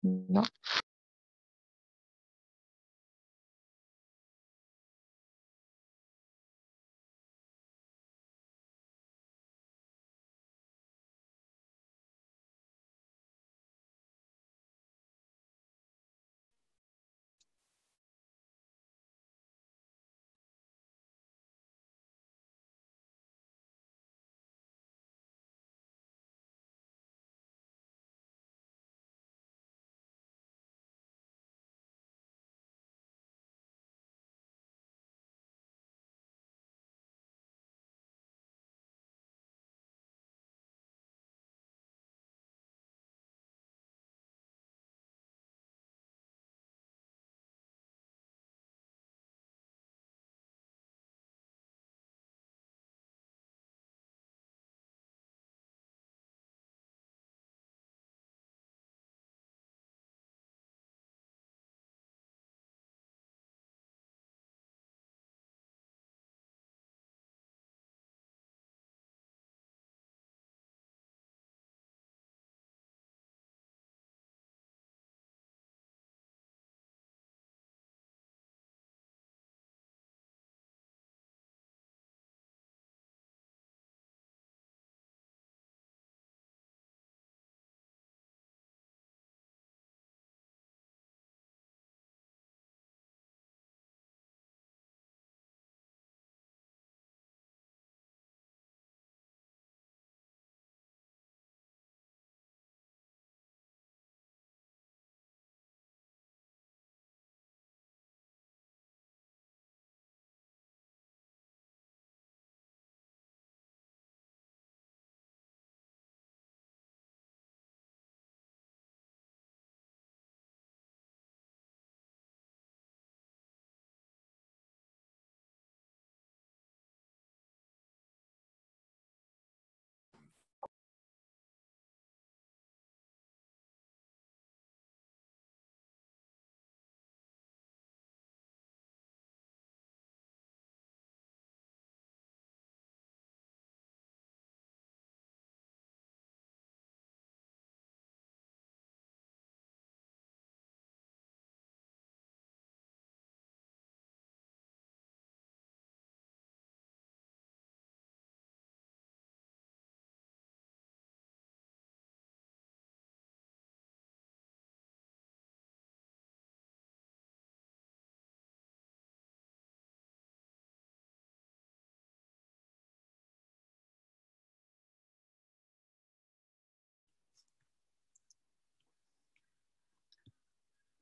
Non.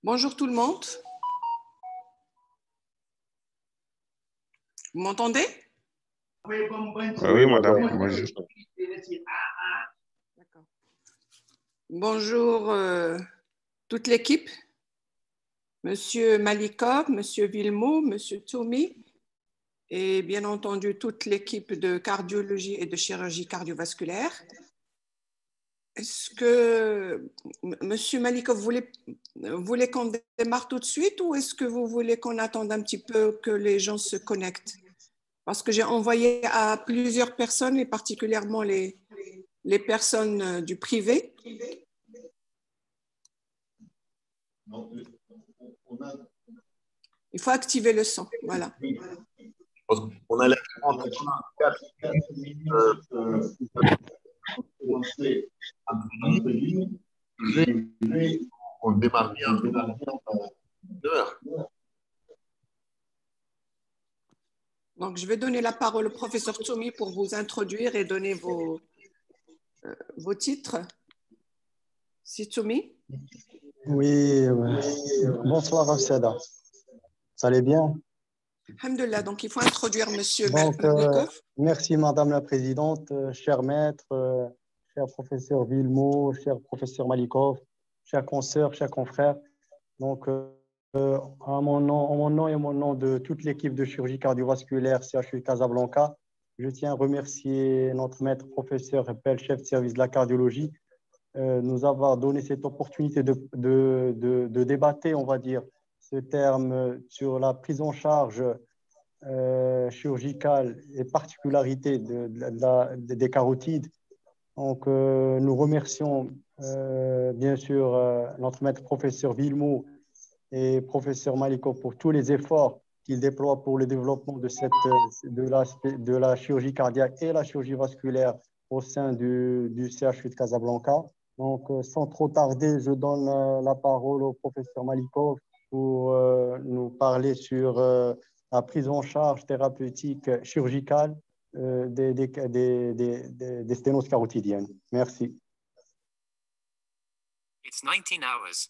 Bonjour tout le monde. Vous m'entendez? Oui, madame. Bonjour. D'accord. Bonjour toute l'équipe. Monsieur Malikov, Monsieur Villemot, Monsieur Toumi et bien entendu toute l'équipe de cardiologie et de chirurgie cardiovasculaire. Est-ce que Monsieur Malikov voulez qu'on démarre tout de suite ou est-ce que vous voulez qu'on attende un petit peu que les gens se connectent? Parce que j'ai envoyé à plusieurs personnes et particulièrement les personnes du privé. Il faut activer le son, voilà. On a on démarre bien. Donc, je vais donner la parole au professeur Toumi pour vous introduire et donner vos titres. C'est Toumi? Oui, bonsoir Afsada. Ça allait bien? Alhamdulillah, donc il faut introduire Monsieur Donc, Malikov. merci Madame la Présidente, cher maître, cher professeur Villemot, cher professeur Malikov, chers consoeurs, chers confrères. Donc, en mon nom et mon nom de toute l'équipe de chirurgie cardiovasculaire CHU Casablanca, je tiens à remercier notre maître professeur Appel, chef de service de la cardiologie, nous avoir donné cette opportunité de débattre, on va dire, ce terme sur la prise en charge chirurgicale et particularité des carotides. Donc, nous remercions bien sûr notre maître professeur Villemot et professeur Malikov pour tous les efforts qu'ils déploient pour le développement de la chirurgie cardiaque et la chirurgie vasculaire au sein du CHU de Casablanca. Donc, sans trop tarder, je donne la parole au professeur Malikov pour nous parler sur la prise en charge thérapeutique chirurgicale des sténoses carotidiennes. Merci. It's 19 hours.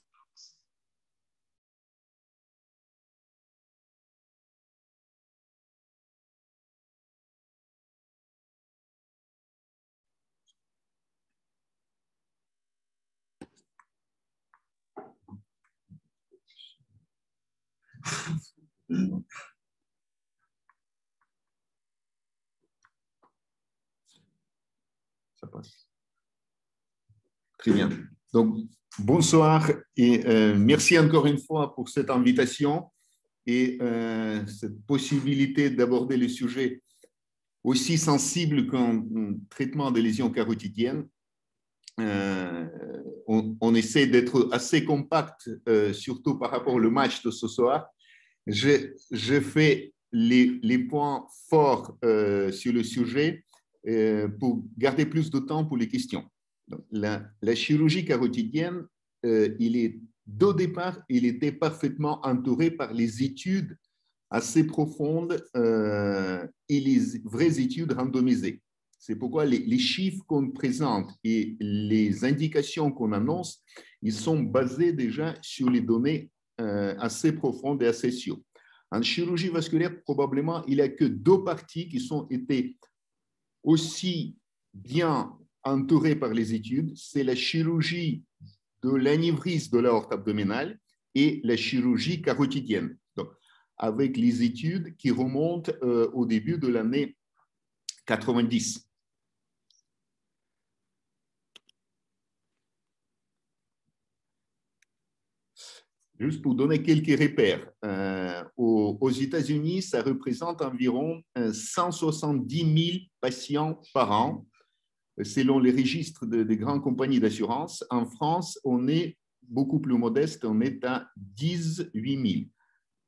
Ça passe. Très bien. Donc, bonsoir et merci encore une fois pour cette invitation et cette possibilité d'aborder le sujet aussi sensible qu'un traitement des lésions carotidiennes. On essaie d'être assez compact, surtout par rapport au match de ce soir. Je fais les points forts sur le sujet pour garder plus de temps pour les questions. Donc, la chirurgie carotidienne, au départ, il était parfaitement entouré par les études assez profondes et les vraies études randomisées. C'est pourquoi les chiffres qu'on présente et les indications qu'on annonce, ils sont basés déjà sur les données assez profondes et assez sûres. En chirurgie vasculaire, probablement, il n'y a que deux parties qui ont été aussi bien entourées par les études. C'est la chirurgie de l'anévrisme de l'aorte abdominale et la chirurgie carotidienne. Donc, avec les études qui remontent au début de l'année 90. Juste pour donner quelques repères, aux États-Unis, ça représente environ 170 000 patients par an, selon les registres des grandes compagnies d'assurance. En France, on est beaucoup plus modeste, on est à 18 000.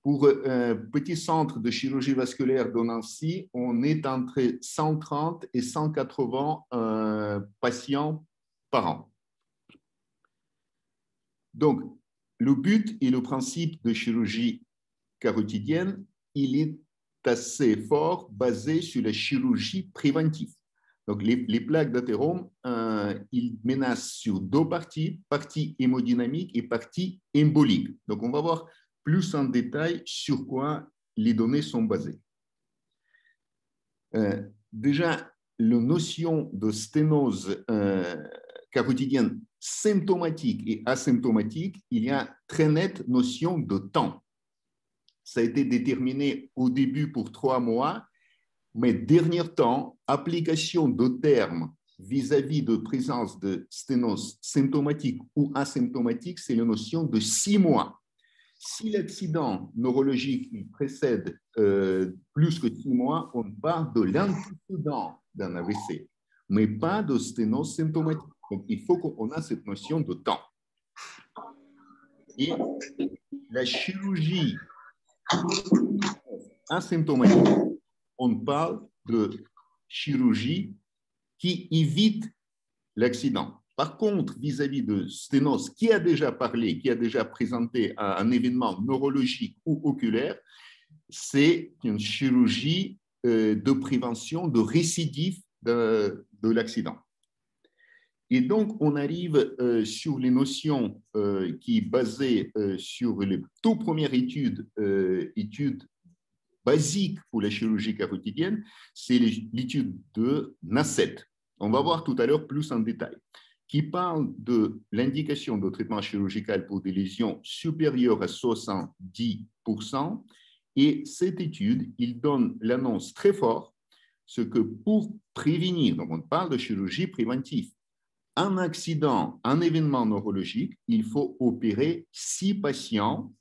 Pour un petit centre de chirurgie vasculaire de Nancy, on est entre 130 et 180 patients par an. Donc, le but et le principe de chirurgie carotidienne, il est assez fort basé sur la chirurgie préventive. Donc, les plaques d'athérome, ils menacent sur deux parties, partie hémodynamique et partie embolique. Donc, on va voir plus en détail sur quoi les données sont basées. Déjà, la notion de sténose carotidienne symptomatique et asymptomatique, il y a très nette notion de temps. Ça a été déterminé au début pour 3 mois, mais dernier temps, application de termes vis-à-vis de présence de sténose symptomatique ou asymptomatique, c'est la notion de 6 mois. Si l'accident neurologique il précède plus que 6 mois, on parle de l'antécédent d'un AVC, mais pas de sténose symptomatique. Donc, il faut qu'on ait cette notion de temps. Et la chirurgie asymptomatique, on parle de chirurgie qui évite l'accident. Par contre, vis-à-vis de sténose, qui a déjà parlé, qui a déjà présenté un événement neurologique ou oculaire, c'est une chirurgie de prévention de récidive de l'accident. Et donc, on arrive sur les notions qui sont basées sur les toutes premières études basiques pour la chirurgie carotidienne, c'est l'étude de Nasset. On va voir tout à l'heure plus en détail, qui parle de l'indication de traitement chirurgical pour des lésions supérieures à 70%. Et cette étude, il donne l'annonce très forte, ce que pour prévenir, donc on parle de chirurgie préventive, un accident, un événement neurologique, il faut opérer 6 patients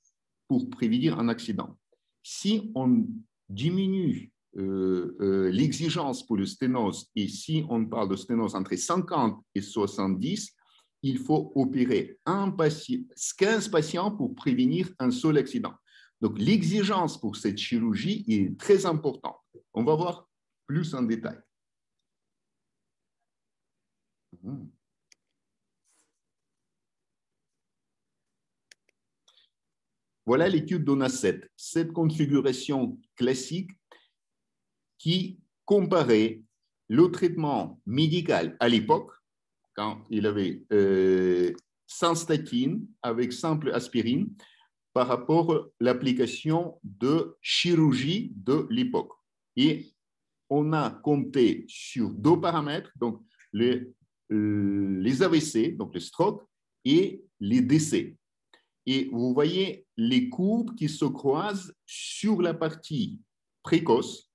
pour prévenir un accident. Si on diminue l'exigence pour le sténose, et si on parle de sténose entre 50 et 70, il faut opérer 15 patients pour prévenir un seul accident. Donc, l'exigence pour cette chirurgie est très importante. On va voir plus en détail. Voilà l'étude de Nasset, cette configuration classique qui comparait le traitement médical à l'époque, quand il avait sans statine, avec simple aspirine, par rapport à l'application de chirurgie de l'époque. Et on a compté sur 2 paramètres, donc les AVC, donc les strokes, et les décès. Et vous voyez les courbes qui se croisent sur la partie précoce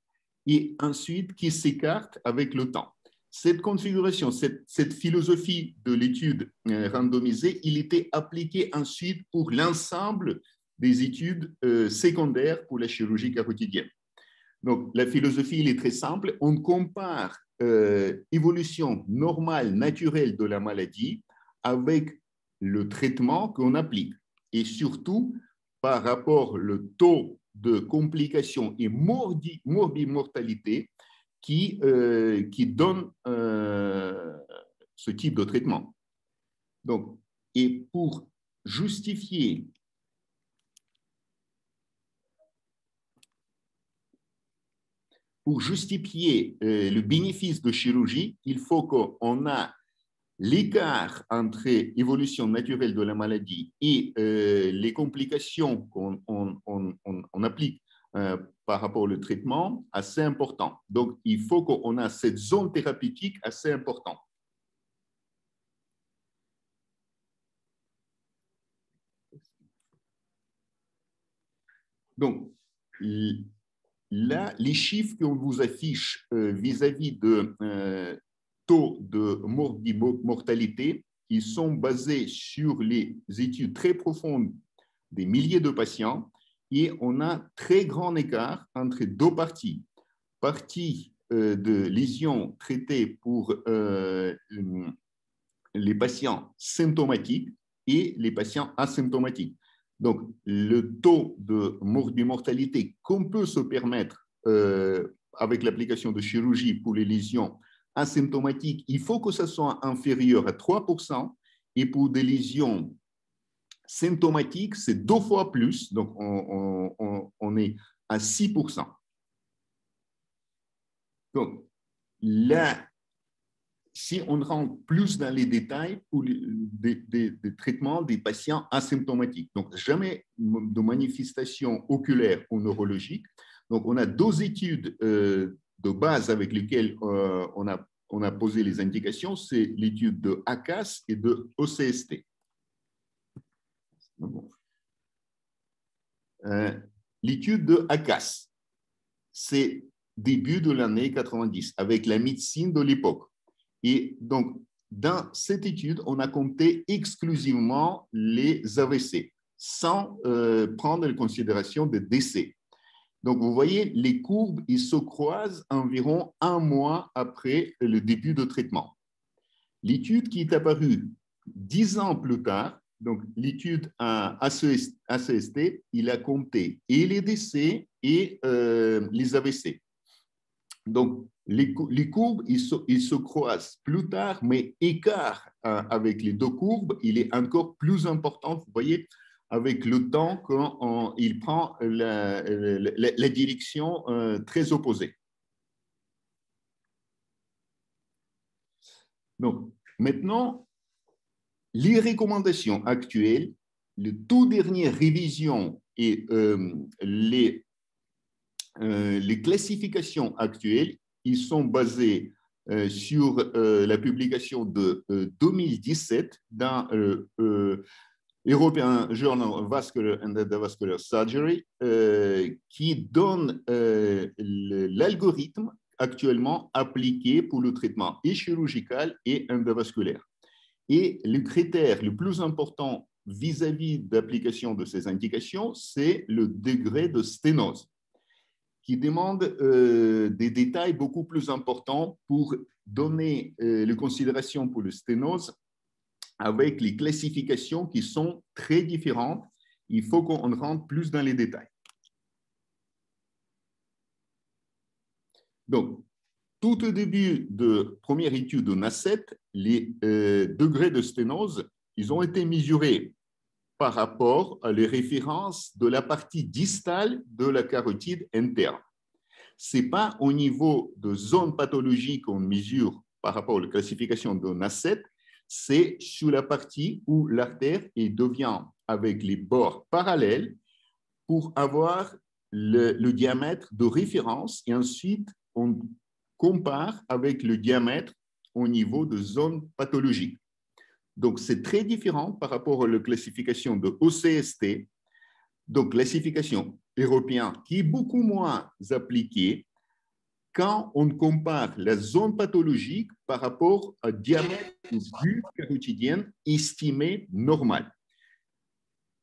et ensuite qui s'écartent avec le temps. Cette configuration, cette philosophie de l'étude randomisée, il était appliqué ensuite pour l'ensemble des études secondaires pour la chirurgie carotidienne. Donc, la philosophie, il est très simple. On compare évolution normale, naturelle de la maladie avec le traitement qu'on applique. Et surtout, par rapport au taux de complications et morbimortalité qui donne ce type de traitement. Donc, et pour justifier le bénéfice de chirurgie, il faut qu'on ait l'écart entre évolution naturelle de la maladie et les complications qu'on applique par rapport au traitement assez important. Donc, il faut qu'on ait cette zone thérapeutique assez importante. Donc, là, les chiffres qu'on vous affiche vis-à-vis de taux de mortalité, ils sont basés sur les études très profondes des milliers de patients et on a très grand écart entre 2 parties. Partie de lésions traitées pour les patients symptomatiques et les patients asymptomatiques. Donc, le taux de mortalité qu'on peut se permettre avec l'application de chirurgie pour les lésions asymptomatiques, il faut que ça soit inférieur à 3%, et pour des lésions symptomatiques, c'est 2 fois plus, donc on est à 6%. Donc, là, si on rentre plus dans les détails pour des traitements des patients asymptomatiques. Donc, jamais de manifestation oculaire ou neurologique. Donc, on a deux études de base avec lesquelles on a posé les indications. C'est l'étude de ACAS et de OCST. L'étude de ACAS, c'est début de l'année 90 avec la médecine de l'époque. Et donc, dans cette étude, on a compté exclusivement les AVC sans prendre en considération des décès. Donc, vous voyez, les courbes, ils se croisent environ un mois après le début de traitement. L'étude qui est apparue 10 ans plus tard, donc l'étude ACST, il a compté et les décès et les AVC. Donc, les courbes, ils se croisent plus tard, mais écart avec les deux courbes, il est encore plus important, vous voyez, avec le temps qu'il prend la direction très opposée. Donc, maintenant, les recommandations actuelles, les toutes dernières révisions et les classifications actuelles, ils sont basés sur la publication de 2017 dans European Journal of Vascular and Endovascular Surgery, qui donne l'algorithme actuellement appliqué pour le traitement et chirurgical et endovasculaire. Et le critère le plus important vis-à-vis d'application de ces indications, c'est le degré de sténose, qui demande des détails beaucoup plus importants pour donner les considérations pour le sténose avec les classifications qui sont très différentes. Il faut qu'on rentre plus dans les détails. Donc, tout au début de première étude de NACET, les degrés de sténose, ils ont été mesurés par rapport à les références de la partie distale de la carotide interne. Ce n'est pas au niveau de zone pathologique qu'on mesure par rapport à la classification de NACET, c'est sur la partie où l'artère devient avec les bords parallèles pour avoir le diamètre de référence et ensuite on compare avec le diamètre au niveau de zone pathologique. Donc, c'est très différent par rapport à la classification de OCST, donc classification européenne qui est beaucoup moins appliquée quand on compare la zone pathologique par rapport au diamètre de vue carotidienne estimé normal.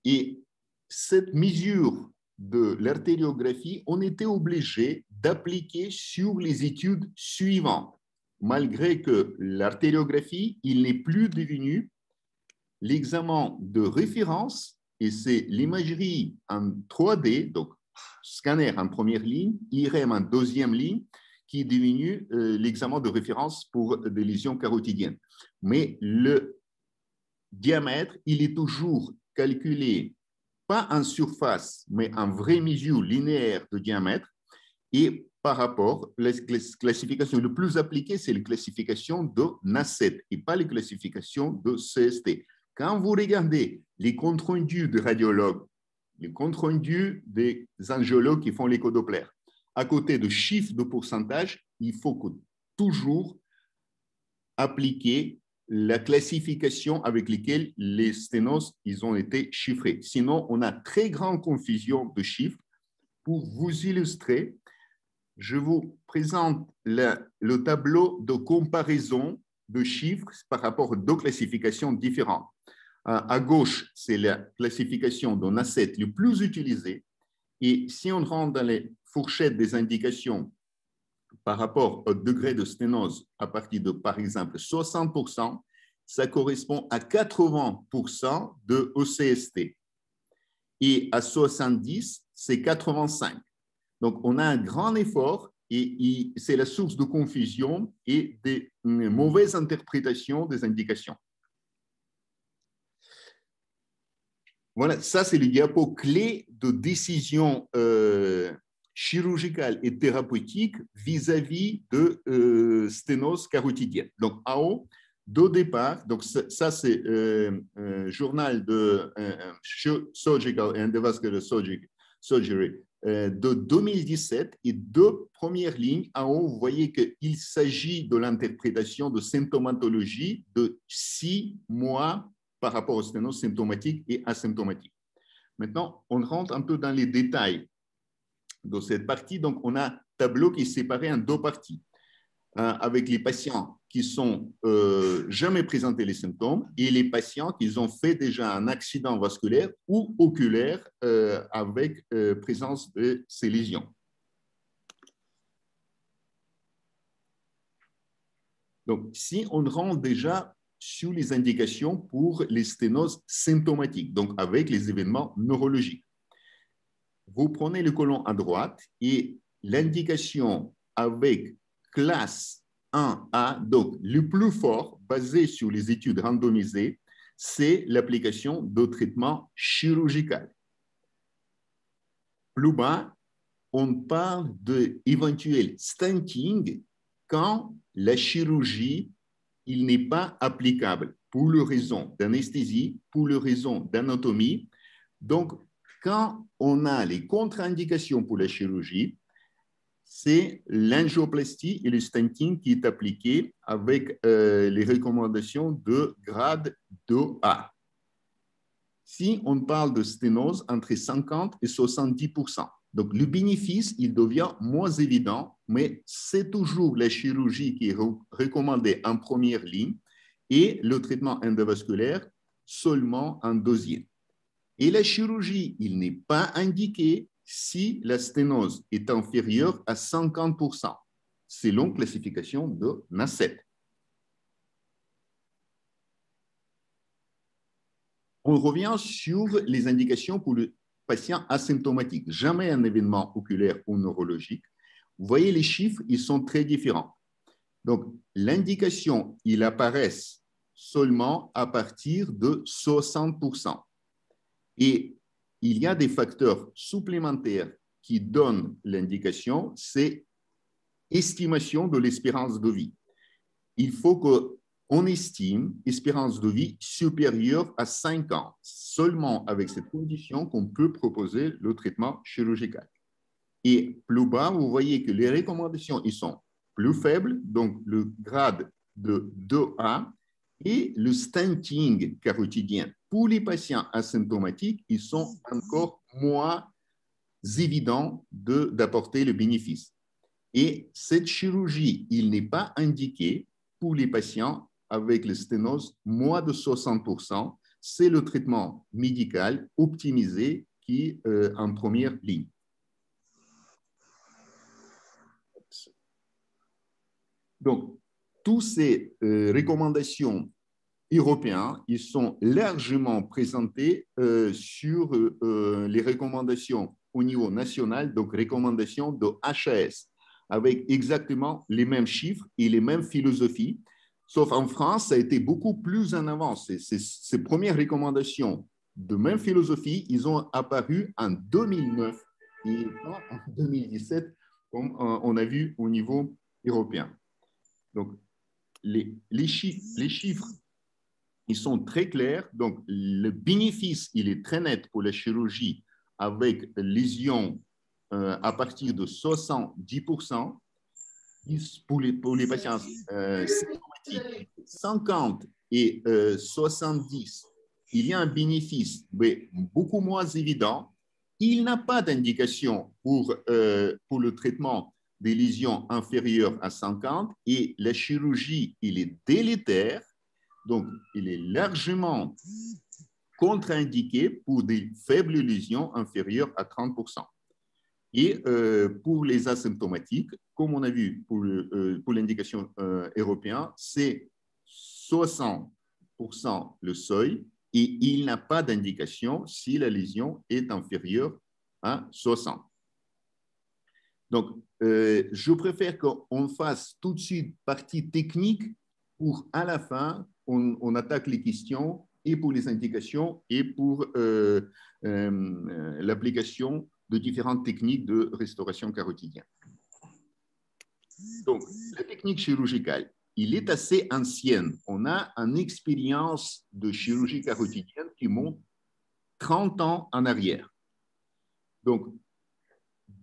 Et cette mesure de l'artériographie, on était obligé d'appliquer sur les études suivantes, malgré que l'artériographie, il n'est plus devenu l'examen de référence, et c'est l'imagerie en 3D, donc scanner en première ligne, IRM en deuxième ligne, qui est devenu l'examen de référence pour des lésions carotidiennes. Mais le diamètre, il est toujours calculé pas en surface, mais en vraie mesure linéaire de diamètre. Et par rapport, la classification la plus appliquée, c'est la classification de NACET et pas la classification de CST. Quand vous regardez les comptes rendus des radiologues, les comptes rendus des angiologues qui font l'échodoppler, à côté de chiffres de pourcentage, il faut que toujours appliquer la classification avec laquelle les sténoses ils ont été chiffrés. Sinon, on a très grande confusion de chiffres. Pour vous illustrer, je vous présente le tableau de comparaison de chiffres par rapport à deux classifications différentes. À gauche, c'est la classification de NACET le plus utilisée. Et si on rentre dans les fourchettes des indications par rapport au degré de sténose à partir de, par exemple, 60%, ça correspond à 80% de OCST. Et à 70%, c'est 85%. Donc, on a un grand effort et c'est la source de confusion et des mauvaises interprétations des indications. Voilà, ça, c'est le diapo clé de décision chirurgicale et thérapeutique vis-à-vis de sténose carotidienne. Donc, en haut, de départ, donc ça c'est journal de Surgical and Endovascular Surgery de 2017 et deux premières lignes en haut, vous voyez qu'il s'agit de l'interprétation de symptomatologie de 6 mois par rapport aux sténoses symptomatiques et asymptomatiques. Maintenant, on rentre un peu dans les détails de cette partie. Donc, on a un tableau qui est séparé en deux parties, avec les patients qui sont jamais présenté les symptômes et les patients qui ont fait déjà un accident vasculaire ou oculaire avec présence de ces lésions. Donc, si on rentre déjà sur les indications pour les sténoses symptomatiques, donc avec les événements neurologiques, vous prenez le colon à droite et l'indication avec classe 1A, donc le plus fort, basé sur les études randomisées, c'est l'application de traitement chirurgical. Plus bas, on parle d'éventuel stenting quand la chirurgie il n'est pas applicable pour les raisons d'anesthésie, pour les raisons d'anatomie. Donc, quand on a les contre-indications pour la chirurgie, c'est l'angioplastie et le stenting qui est appliqué avec les recommandations de grade 2A. Si on parle de sténose entre 50 et 70%, donc le bénéfice, il devient moins évident, mais c'est toujours la chirurgie qui est recommandée en première ligne et le traitement endovasculaire seulement en deuxième. Et la chirurgie, il n'est pas indiqué si la sténose est inférieure à 50%, selon classification de Nassett. On revient sur les indications pour le patient asymptomatique, jamais un événement oculaire ou neurologique. Vous voyez, les chiffres, ils sont très différents. Donc, l'indication, il apparaît seulement à partir de 60%. Et il y a des facteurs supplémentaires qui donnent l'indication, c'est estimation de l'espérance de vie. Il faut qu'on estime espérance de vie supérieure à 5 ans. Seulement avec cette condition qu'on peut proposer le traitement chirurgical. Et plus bas, vous voyez que les recommandations ils sont plus faibles, donc le grade de 2A, et le stenting carotidien. Pour les patients asymptomatiques, ils sont encore moins évidents d'apporter le bénéfice. Et cette chirurgie, il n'est pas indiqué pour les patients avec le sténose moins de 60%. C'est le traitement médical optimisé qui est en première ligne. Donc, toutes ces recommandations européennes, ils sont largement présentés sur les recommandations au niveau national, donc recommandations de HAS, avec exactement les mêmes chiffres et les mêmes philosophies. Sauf en France, ça a été beaucoup plus en avance. Ces premières recommandations de même philosophie, ils ont apparu en 2009 et pas en 2017, comme on a vu au niveau européen. Donc, les chiffres, ils sont très clairs. Donc, le bénéfice, il est très net pour la chirurgie avec lésions à partir de 70%. Pour les patients symptomatiques, 50 et 70, il y a un bénéfice mais beaucoup moins évident. Il n'a pas d'indication pour le traitement des lésions inférieures à 50 et la chirurgie, il est délétère, donc il est largement contre-indiqué pour des faibles lésions inférieures à 30%. Et pour les asymptomatiques, comme on a vu pour l'indication européenne, c'est 60% le seuil et il n'a pas d'indication si la lésion est inférieure à 60%. Donc, je préfère qu'on fasse tout de suite partie technique pour, à la fin, on attaque les questions et pour les indications et pour l'application de différentes techniques de restauration carotidienne. Donc, la technique chirurgicale, il est assez ancienne. On a une expérience de chirurgie carotidienne qui monte 30 ans en arrière. Donc,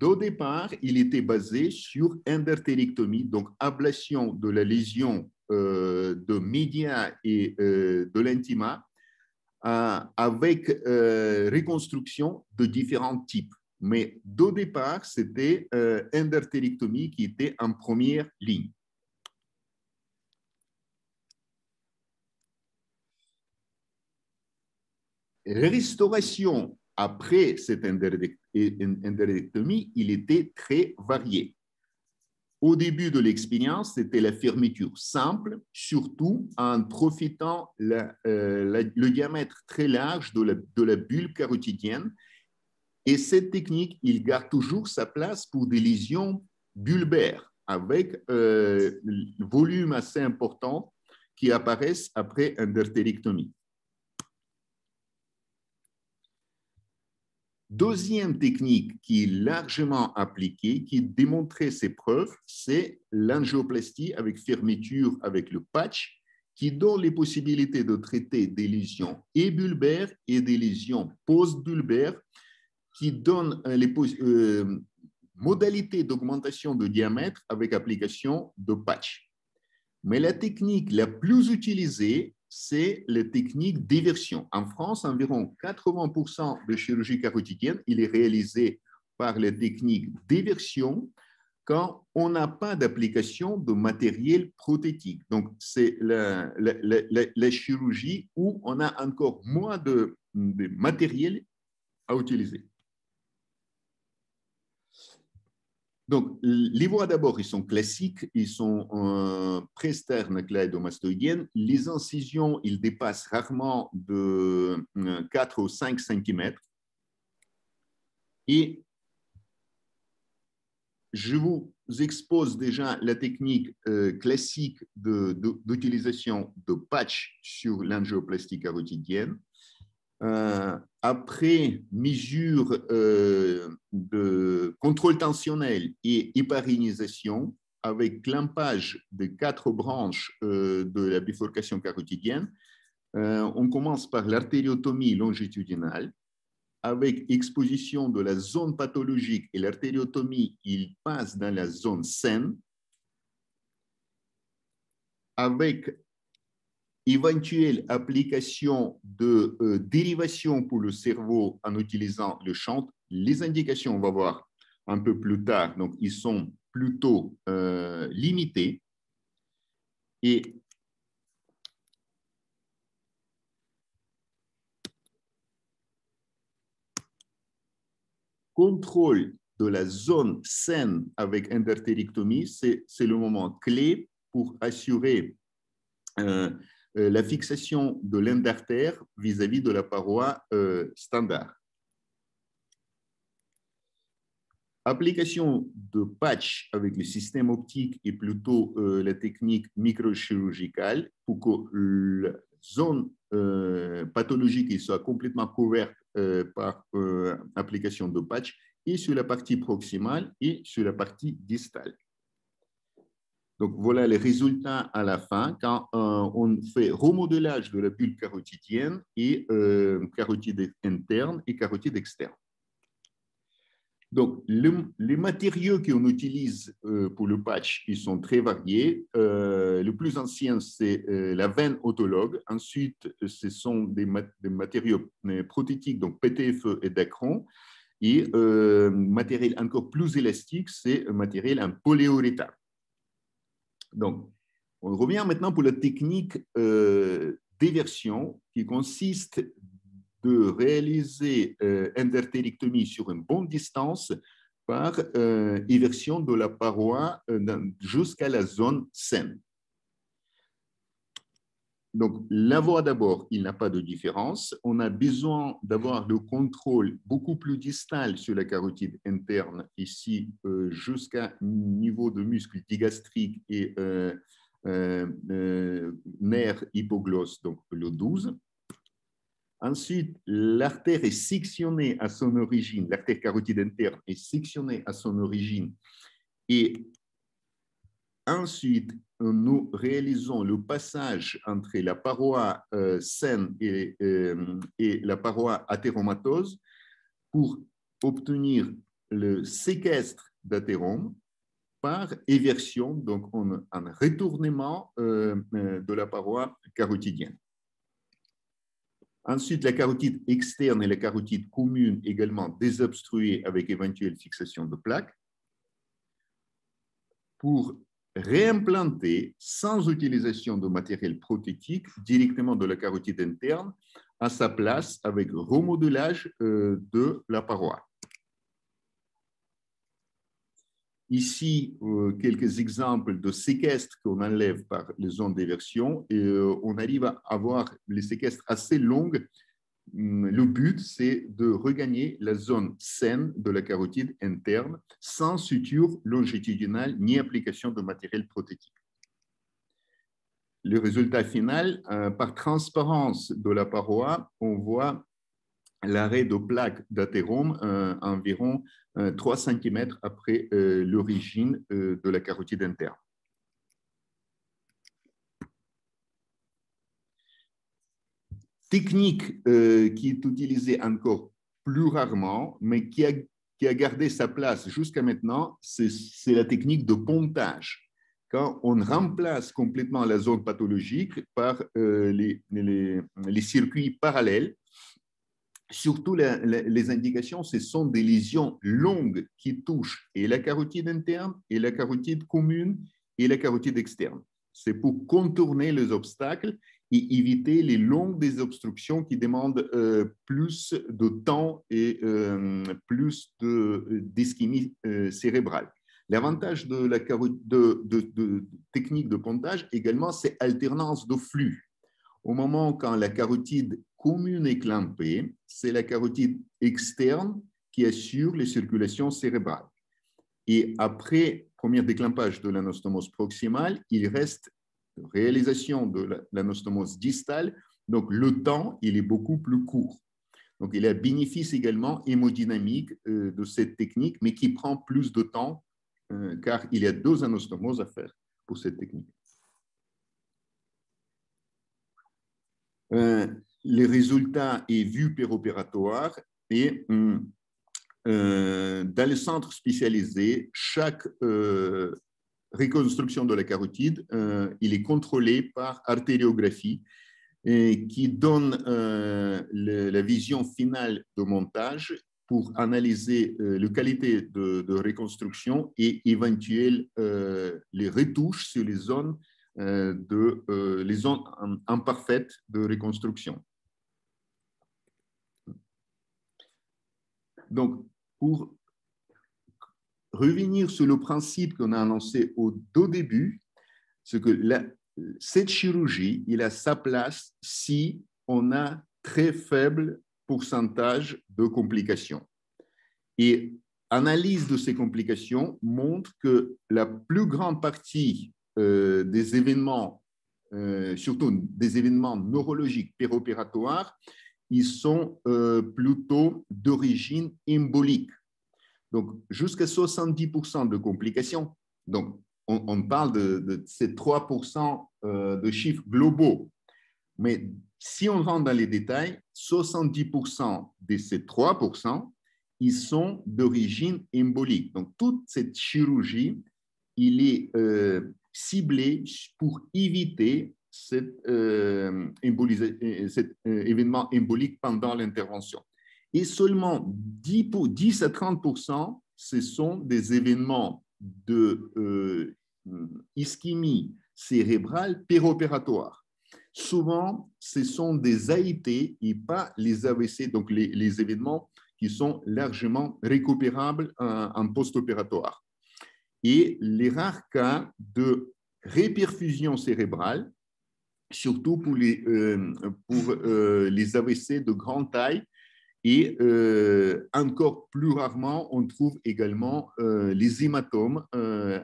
au départ, il était basé sur endartérectomie, donc ablation de la lésion de média et de l'intima avec reconstruction de différents types. Mais au départ, c'était endartérectomie qui était en première ligne. La restauration après cette endartérectomie, il était très varié. Au début de l'expérience, c'était la fermeture simple, surtout en profitant le diamètre très large de la bulle carotidienne. Et cette technique, il garde toujours sa place pour des lésions bulbaires avec le volume assez important qui apparaissent après endartérectomie. Deuxième technique qui est largement appliquée, qui démontrait ses preuves, c'est l'angioplastie avec fermeture avec le patch, qui donne les possibilités de traiter des lésions bulbaires et des lésions post-bulbaires, qui donne les modalités d'augmentation de diamètre avec application de patch. Mais la technique la plus utilisée, c'est la technique d'éversion. En France, environ 80% de chirurgie carotidienne, il est réalisé par la technique d'éversion quand on n'a pas d'application de matériel prothétique. Donc, c'est la chirurgie où on a encore moins de matériel à utiliser. Donc, les voies d'abord, ils sont classiques, ils sont pré-externes cléidomastoïdiennes. Les incisions, ils dépassent rarement de 4 ou 5 cm. Et je vous expose déjà la technique classique d'utilisation de patch sur l'angioplastie carotidienne. Après mesure de contrôle tensionnel et hyparinisation, avec clampage de 4 branches de la bifurcation carotidienne, on commence par l'artériotomie longitudinale, avec exposition de la zone pathologique et l'artériotomie, il passe dans la zone saine, avec éventuelle application de dérivation pour le cerveau en utilisant le shunt. Les indications, on va voir un peu plus tard, donc ils sont plutôt limitées. Et contrôle de la zone saine avec endartérectomie, c'est le moment clé pour assurer la fixation de l'endartère vis-à-vis de la paroi standard. Application de patch avec le système optique et plutôt la technique microchirurgicale pour que la zone pathologique soit complètement couverte par application de patch et sur la partie proximale et sur la partie distale. Donc, voilà les résultats à la fin quand on fait remodelage de la bulle carotidienne et carotide interne et carotide externe. Donc, les matériaux qu'on utilise pour le patch, ils sont très variés. Le plus ancien, c'est la veine autologue. Ensuite, ce sont des matériaux prothétiques, donc PTFE et Dacron. Et matériel encore plus élastique, c'est un matériel en polyuréthane. Donc, on revient maintenant pour la technique d'éversion qui consiste de réaliser endartérectomie sur une bonne distance par éversion de la paroi jusqu'à la zone saine. Donc, la voie d'abord, il n'a pas de différence. On a besoin d'avoir le contrôle beaucoup plus distal sur la carotide interne, ici jusqu'à niveau de muscle digastrique et nerf hypoglosse, donc le 12. Ensuite, l'artère est sectionnée à son origine, l'artère carotide interne est sectionnée à son origine. Et ensuite, nous réalisons le passage entre la paroi saine et la paroi athéromatose pour obtenir le séquestre d'athérome par éversion, donc un retournement de la paroi carotidienne. Ensuite, la carotide externe et la carotide commune également désobstruées avec éventuelle fixation de plaques pour réimplanter sans utilisation de matériel prothétique directement de la carotide interne à sa place avec remodelage de la paroi. Ici, quelques exemples de séquestres qu'on enlève par les ondes d'éversion et on arrive à avoir les séquestres assez longs. Le but, c'est de regagner la zone saine de la carotide interne sans suture longitudinale ni application de matériel prothétique. Le résultat final, par transparence de la paroi, on voit l'arrêt de plaques d'athérome environ 3 cm après l'origine de la carotide interne. Technique qui est utilisée encore plus rarement, mais qui a gardé sa place jusqu'à maintenant, c'est la technique de pontage. Quand on remplace complètement la zone pathologique par les circuits parallèles, surtout les indications, ce sont des lésions longues qui touchent et la carotide interne, et la carotide commune, et la carotide externe. C'est pour contourner les obstacles et éviter les longues désobstructions qui demandent plus de temps et plus d'ischémie cérébrale. L'avantage de la technique de pontage également, c'est alternance de flux. Au moment quand la carotide commune est clampée, c'est la carotide externe qui assure les circulations cérébrales. Et après premier déclampage de l'anostomose proximale, il reste réalisation de l'anostomose distale, donc le temps, il est beaucoup plus court. Donc, il y a bénéfice également hémodynamique de cette technique, mais qui prend plus de temps, car il y a 2 anostomoses à faire pour cette technique. Les résultats est vu péropératoire et dans les centres spécialisés, chaque reconstruction de la carotide, il est contrôlé par artériographie et qui donne la vision finale de montage pour analyser la qualité de reconstruction et éventuelles les retouches sur les zones imparfaites de reconstruction. Donc, pour revenir sur le principe qu'on a annoncé au début, c'est que cette chirurgie, il a sa place si on a très faible pourcentage de complications. Et analyse de ces complications montre que la plus grande partie des événements, surtout des événements neurologiques péropératoires, ils sont plutôt d'origine embolique. Donc, jusqu'à 70% de complications. Donc, on parle de ces 3% de chiffres globaux. Mais si on rentre dans les détails, 70% de ces 3%, ils sont d'origine embolique. Donc, toute cette chirurgie, il est ciblée pour éviter cet événement embolique pendant l'intervention. Et seulement 10 à 30%, ce sont des événements de ischémie cérébrale péropératoire. Souvent, ce sont des AIT et pas les AVC, donc les événements qui sont largement récupérables en post-opératoire. Et les rares cas de réperfusion cérébrale, surtout pour les AVC de grande taille, et encore plus rarement, on trouve également les hématomes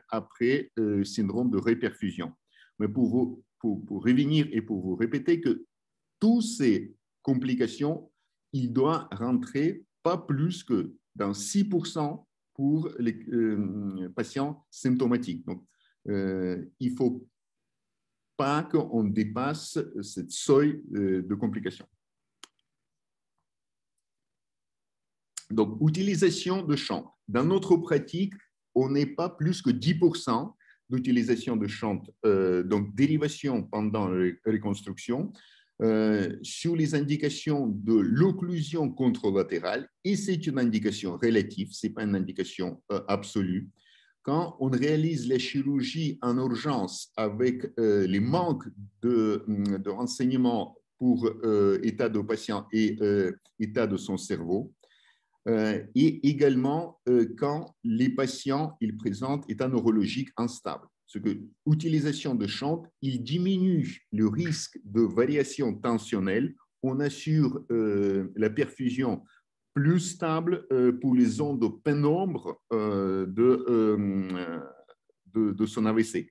après syndrome de réperfusion. Mais pour revenir et pour vous répéter que toutes ces complications, il doit rentrer pas plus que dans 6% pour les patients symptomatiques. Donc, il ne faut pas qu'on dépasse cette seuil de complications. Donc, utilisation de chantes. Dans notre pratique, on n'est pas plus que 10% d'utilisation de chantes, donc dérivation pendant la reconstruction, sur les indications de l'occlusion contralatérale, et c'est une indication relative, ce n'est pas une indication absolue. Quand on réalise la chirurgie en urgence avec les manques de renseignements pour état de patient et état de son cerveau, et également quand les patients ils présentent état neurologique instable. Parce que l'utilisation de chantes, il diminue le risque de variation tensionnelle. On assure la perfusion plus stable pour les ondes pénombres de son AVC.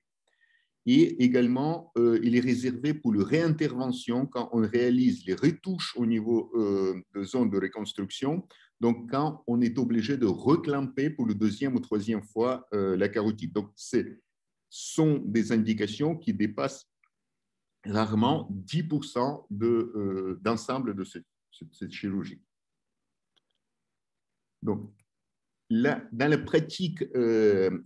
Et également, il est réservé pour la réintervention quand on réalise les retouches au niveau de zone de reconstruction. Donc, quand on est obligé de reclamper pour la deuxième ou troisième fois la carotide. Donc, ce sont des indications qui dépassent rarement 10% d'ensemble de cette chirurgie. Donc, dans la pratique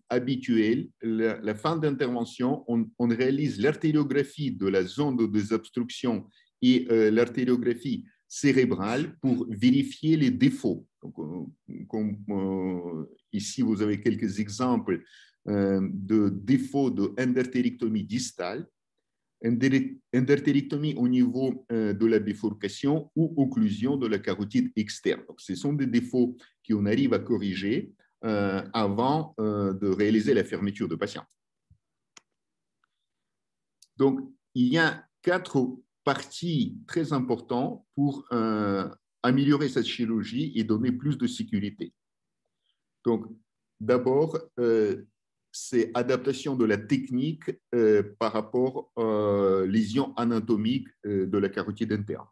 habituelle, la fin d'intervention, on réalise l'artériographie de la zone de désobstruction et l'artériographie cérébrale pour vérifier les défauts. Donc, ici, vous avez quelques exemples de défauts d'endartérectomie distale, endartérectomie au niveau de la bifurcation ou occlusion de la carotide externe. Donc, ce sont des défauts qu'on arrive à corriger avant de réaliser la fermeture de patient. Donc, il y a 4 parties très importantes pour améliorer cette chirurgie et donner plus de sécurité. Donc, d'abord, c'est adaptation de la technique par rapport aux lésions anatomiques de la carotide interne.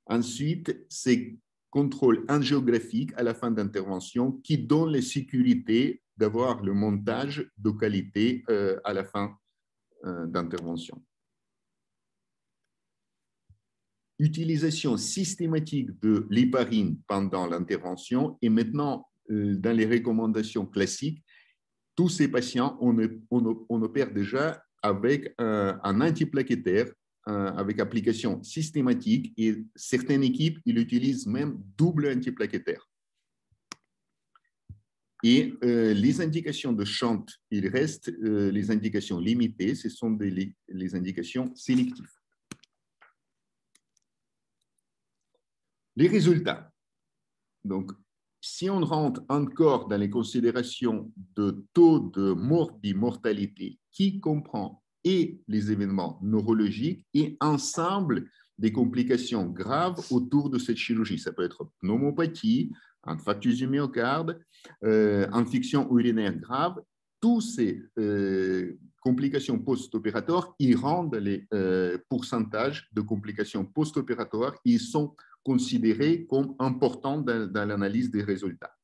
Ensuite, c'est contrôle angiographique à la fin d'intervention qui donne la sécurité d'avoir le montage de qualité à la fin d'intervention. Utilisation systématique de l'héparine pendant l'intervention et maintenant, dans les recommandations classiques, tous ces patients, on opère déjà avec un antiplaquettaire, avec application systématique et certaines équipes, ils utilisent même double antiplaquettaire. Et les indications de shunt, il reste les indications limitées, ce sont les indications sélectives. Les résultats. Donc, si on rentre encore dans les considérations de taux de morbimortalité qui comprend et les événements neurologiques et ensemble des complications graves autour de cette chirurgie. Ça peut être pneumopathie, infarctus du myocarde, infection urinaire grave. Tous ces complications post-opératoires, ils rendent les pourcentages de complications post-opératoires, ils sont considérés comme importants dans l'analyse des résultats.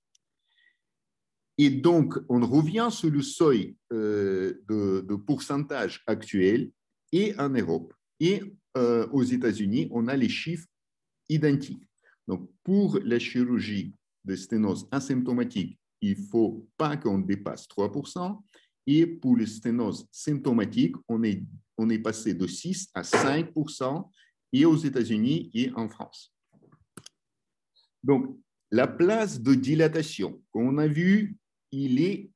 Et donc, on revient sur le seuil de pourcentage actuel et en Europe. Et aux États-Unis, on a les chiffres identiques. Donc, pour la chirurgie de sténose asymptomatique, il ne faut pas qu'on dépasse 3%. Et pour les sténoses symptomatiques, on est passé de 6 à 5%, et aux États-Unis et en France. Donc, la place de dilatation qu'on a vue, il est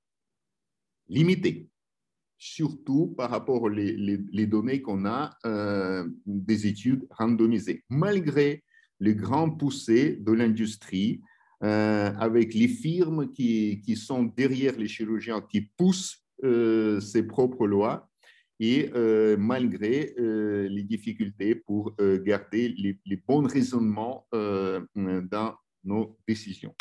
limité, surtout par rapport aux données qu'on a des études randomisées, malgré les grands poussées de l'industrie, avec les firmes qui sont derrière les chirurgiens qui poussent ses propres lois et malgré les difficultés pour garder les bons raisonnements dans nos décisions.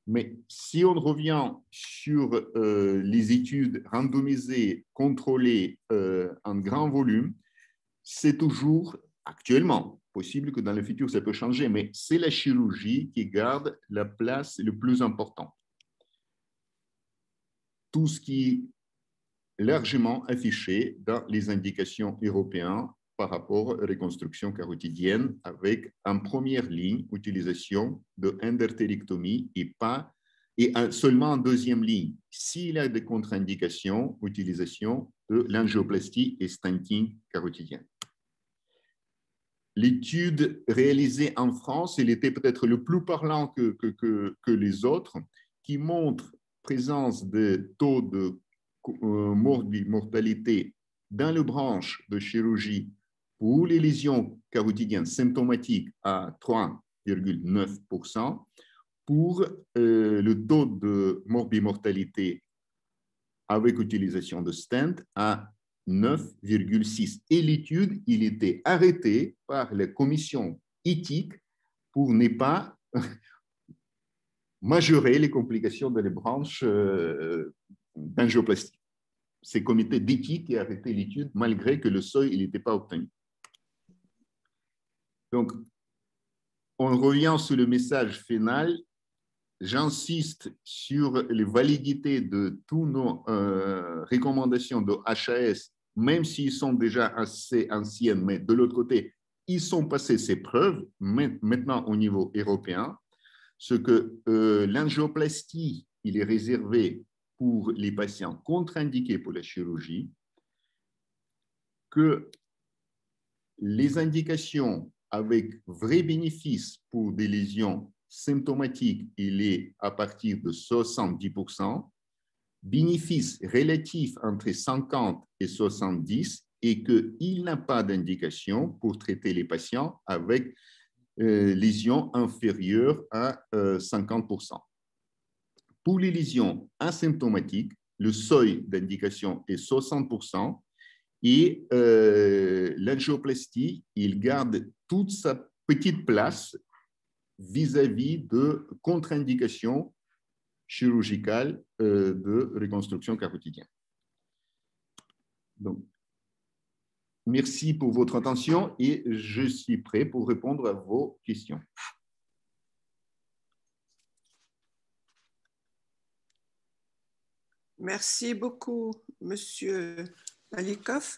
Mais si on revient sur les études randomisées, contrôlées en grand volume, c'est toujours actuellement, possible que dans le futur, ça peut changer, mais c'est la chirurgie qui garde la place le plus importante. Tout ce qui est largement affiché dans les indications européennes par rapport à la reconstruction carotidienne, avec en première ligne utilisation de endartérectomie et seulement en deuxième ligne, s'il y a des contre-indications, utilisation de l'angioplastie et stenting carotidien. L'étude réalisée en France, elle était peut-être le plus parlant que les autres, qui montre présence de taux de mortalité dans les branches de chirurgie pour les lésions carotidiennes symptomatiques à 3,9%, pour le taux de morbimortalité avec utilisation de stent à 9,6. Et l'étude, il était arrêté par la commission éthique pour ne pas majorer les complications de les branches d'angioplastie. C'est le comité d'éthique qui a arrêté l'étude malgré que le seuil n'était pas obtenu. Donc, on revient sur le message final. J'insiste sur les validités de toutes nos recommandations de HAS, même s'ils sont déjà assez anciennes, mais de l'autre côté, ils sont passés ces preuves maintenant au niveau européen. Ce que l'angioplastie, il est réservé pour les patients contre-indiqués pour la chirurgie, que les indications avec vrai bénéfice pour des lésions symptomatiques, il est à partir de 70%, bénéfice relatif entre 50 et 70, et qu'il n'a pas d'indication pour traiter les patients avec lésions inférieures à 50%. Pour les lésions asymptomatiques, le seuil d'indication est 60%, et l'angioplastie, il garde toute sa petite place vis-à-vis de contre-indications chirurgicales de reconstruction carotidienne. Donc, merci pour votre attention et je suis prêt pour répondre à vos questions. Merci beaucoup, Monsieur Malikov.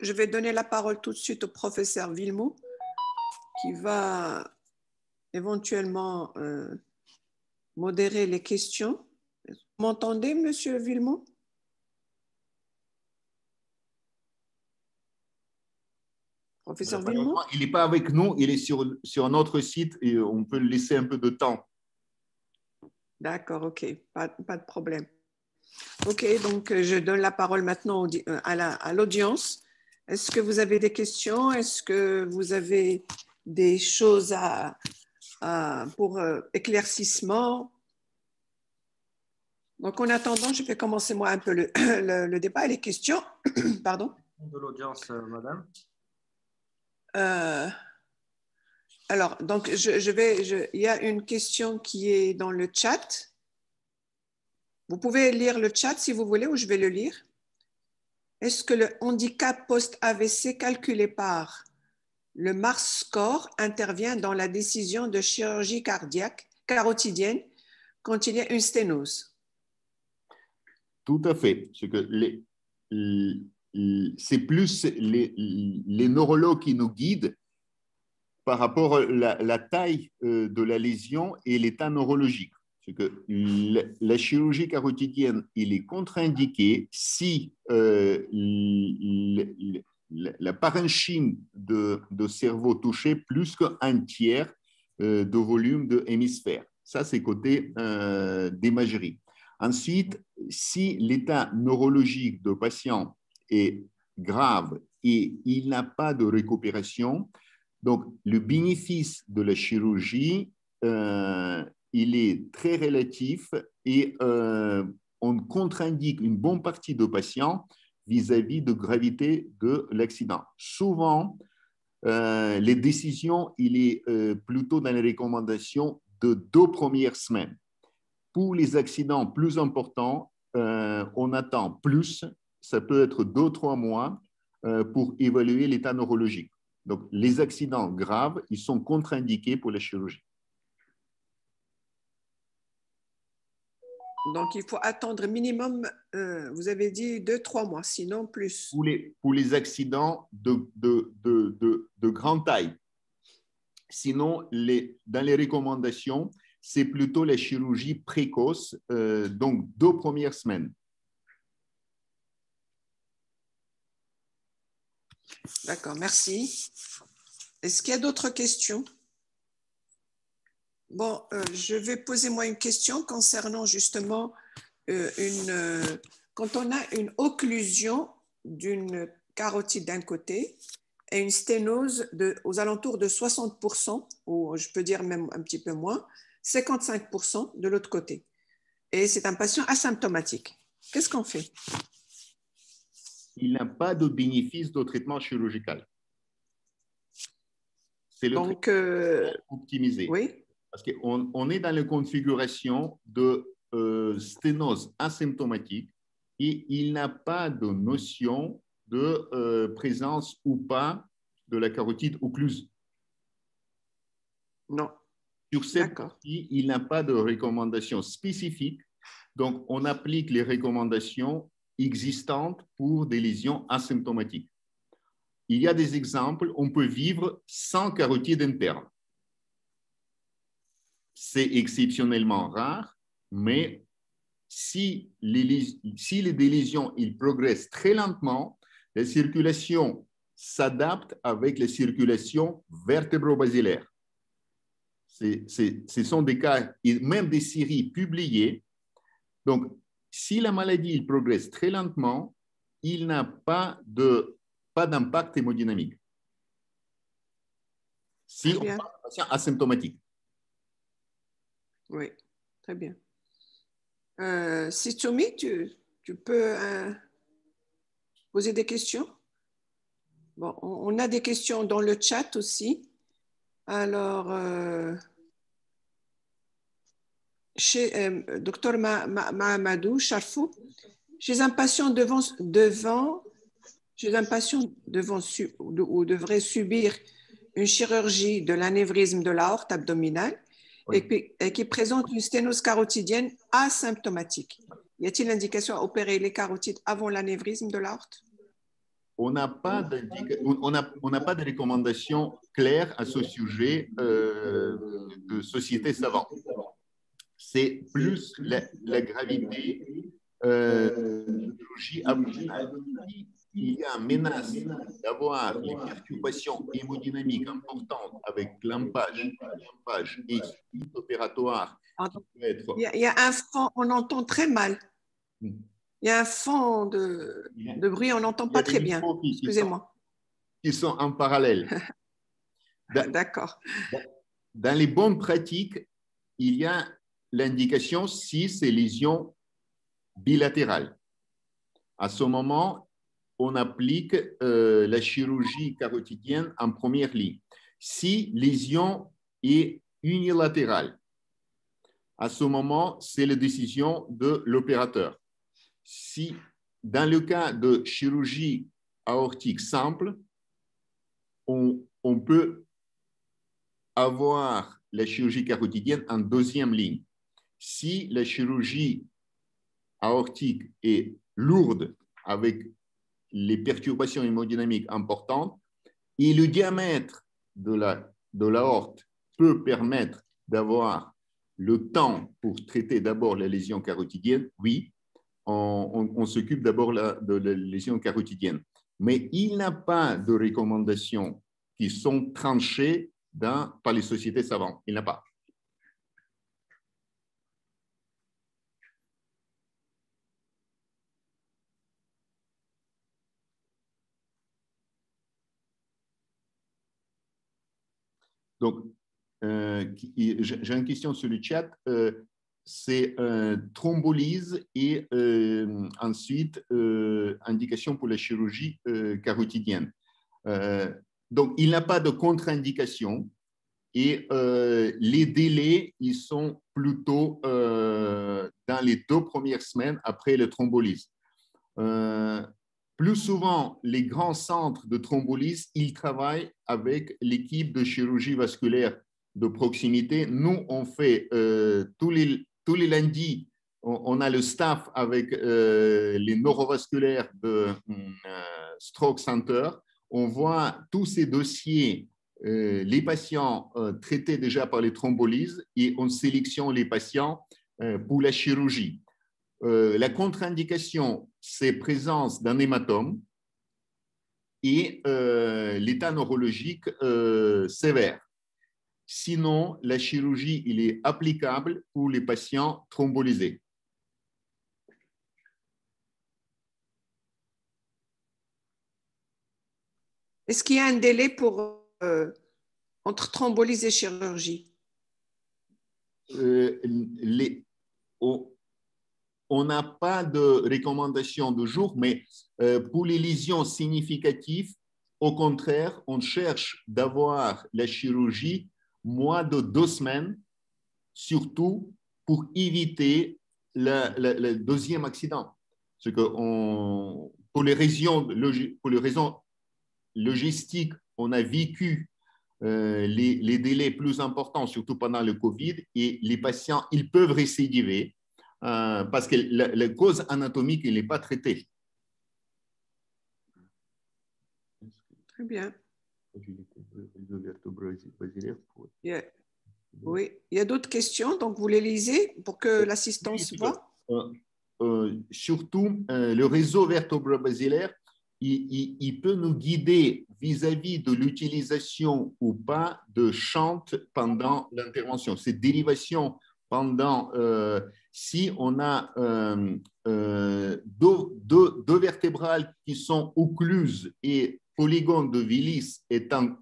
Je vais donner la parole tout de suite au professeur Villemot, qui va éventuellement modérer les questions. Vous m'entendez, Monsieur Villemot? Professeur Villemot? Il n'est pas avec nous, il est sur un autre site et on peut le laisser un peu de temps. D'accord, ok, pas de problème. Ok, donc je donne la parole maintenant à l'audience. Est-ce que vous avez des questions? Est-ce que vous avez des choses pour éclaircissement? Donc, en attendant, je vais commencer moi un peu le débat et les questions. Pardon. De l'audience, madame. Alors, donc, il y a une question qui est dans le chat. Vous pouvez lire le chat si vous voulez ou je vais le lire. Est-ce que le handicap post-AVC calculé par le Mars score intervient dans la décision de chirurgie cardiaque carotidienne quand il y a une sténose? Tout à fait. C'est plus les neurologues qui nous guident par rapport à la taille de la lésion et l'état neurologique. C'est que la chirurgie carotidienne, il est contre-indiquée si la parenchyme de cerveau touché plus qu'un tiers de volume de hémisphère. Ça, c'est côté d'imagerie. Ensuite, si l'état neurologique du patient est grave et il n'a pas de récupération, donc le bénéfice de la chirurgie, il est très relatif et on contre-indique une bonne partie de patients vis-à-vis de gravité de l'accident. Souvent, les décisions, il est plutôt dans les recommandations de 2 premières semaines. Pour les accidents plus importants, on attend plus, ça peut être 2 ou 3 mois pour évaluer l'état neurologique. Donc, les accidents graves, ils sont contre-indiqués pour la chirurgie. Donc, il faut attendre minimum, vous avez dit 2-3 mois, sinon plus. Pour les accidents de grande taille. Sinon, dans les recommandations, c'est plutôt la chirurgie précoce, donc 2 premières semaines. D'accord, merci. Est-ce qu'il y a d'autres questions? Bon, je vais poser moi une question concernant justement quand on a une occlusion d'une carotide d'un côté et une sténose aux alentours de 60%, ou je peux dire même un petit peu moins, 55% de l'autre côté. Et c'est un patient asymptomatique. Qu'est-ce qu'on fait? Il n'a pas de bénéfice de traitement chirurgical. C'est le traitement optimisé. Oui. Parce qu'on est dans la configuration de sténose asymptomatique et il n'a pas de notion de présence ou pas de la carotide occluse. Non. Sur cette partie, il n'a pas de recommandation spécifique. Donc, on applique les recommandations existantes pour des lésions asymptomatiques. Il y a des exemples, on peut vivre sans carotide interne. C'est exceptionnellement rare, mais si les lésions progressent très lentement, la circulation s'adapte avec la circulation vertébro-basilaire. Ce sont des cas, et même des séries publiées. Donc, si la maladie progresse très lentement, il n'a pas d'impact hémodynamique. Si on parle d'un patient asymptomatique. Oui, très bien. Sitomi, tu peux poser des questions? Bon, on a des questions dans le chat aussi. Alors, chez Dr Mahamadou Charfou, chez un patient devrait subir une chirurgie de l'anévrisme de l'aorte abdominale, oui, et qui présente une sténose carotidienne asymptomatique. Y a-t-il indication à opérer les carotides avant l'anévrisme de l'aorte? On n'a pas de recommandation claire à ce sujet de société savante. C'est plus la gravité de chirurgie abdominale. Il y a une menace d'avoir les perturbations hémodynamiques importantes avec clampage et suite opératoire. Il y a un fond, on entend très mal. Il y a un fond de bruit, on n'entend pas très bien. Excusez-moi. Qui sont en parallèle. D'accord. Dans les bonnes pratiques, il y a l'indication si c'est lésion bilatérale. À ce moment, on applique la chirurgie carotidienne en première ligne. Si lésion est unilatérale, à ce moment, c'est la décision de l'opérateur. Si, dans le cas de chirurgie aortique simple, on peut avoir la chirurgie carotidienne en deuxième ligne. Si la chirurgie aortique est lourde avec les perturbations hémodynamiques importantes et le diamètre de l'aorte peut permettre d'avoir le temps pour traiter d'abord la lésion carotidienne, oui, on s'occupe d'abord de la lésion carotidienne. Mais il n'y a pas de recommandations qui sont tranchées par les sociétés savantes. Il n'y en a pas. Donc, j'ai une question sur le chat. C'est thrombolyse et ensuite indication pour la chirurgie carotidienne. Donc, il n'a pas de contre-indication et les délais, ils sont plutôt dans les 2 premières semaines après la thrombolyse. plus souvent, les grands centres de thrombolyse, ils travaillent avec l'équipe de chirurgie vasculaire de proximité. Nous, on fait tous les lundis, on a le staff avec les neurovasculaires de Stroke Center. On voit tous ces dossiers, les patients traités déjà par les thrombolyses, et on sélectionne les patients pour la chirurgie. La contre-indication, c'est présence d'un hématome et l'état neurologique sévère. Sinon, la chirurgie, il est applicable pour les patients thrombolysés. Est-ce qu'il y a un délai entre thrombolyse et chirurgie? On n'a pas de recommandation de jour, mais pour les lésions significatives, au contraire, on cherche d'avoir la chirurgie moins de 2 semaines, surtout pour éviter le deuxième accident. Parce que pour les raisons logistiques, on a vécu les délais plus importants, surtout pendant le Covid, et les patients, ils peuvent récidiver parce que la cause anatomique, elle n'est pas traitée. Très bien. Oui, il y a d'autres questions, donc vous les lisez pour que l'assistance voit. Surtout, le réseau vertébro-basilaire, il peut nous guider vis-à-vis de l'utilisation ou pas de shunt pendant l'intervention. Cette dérivation pendant, si on a deux vertébrales qui sont occluses et polygone de Willis étant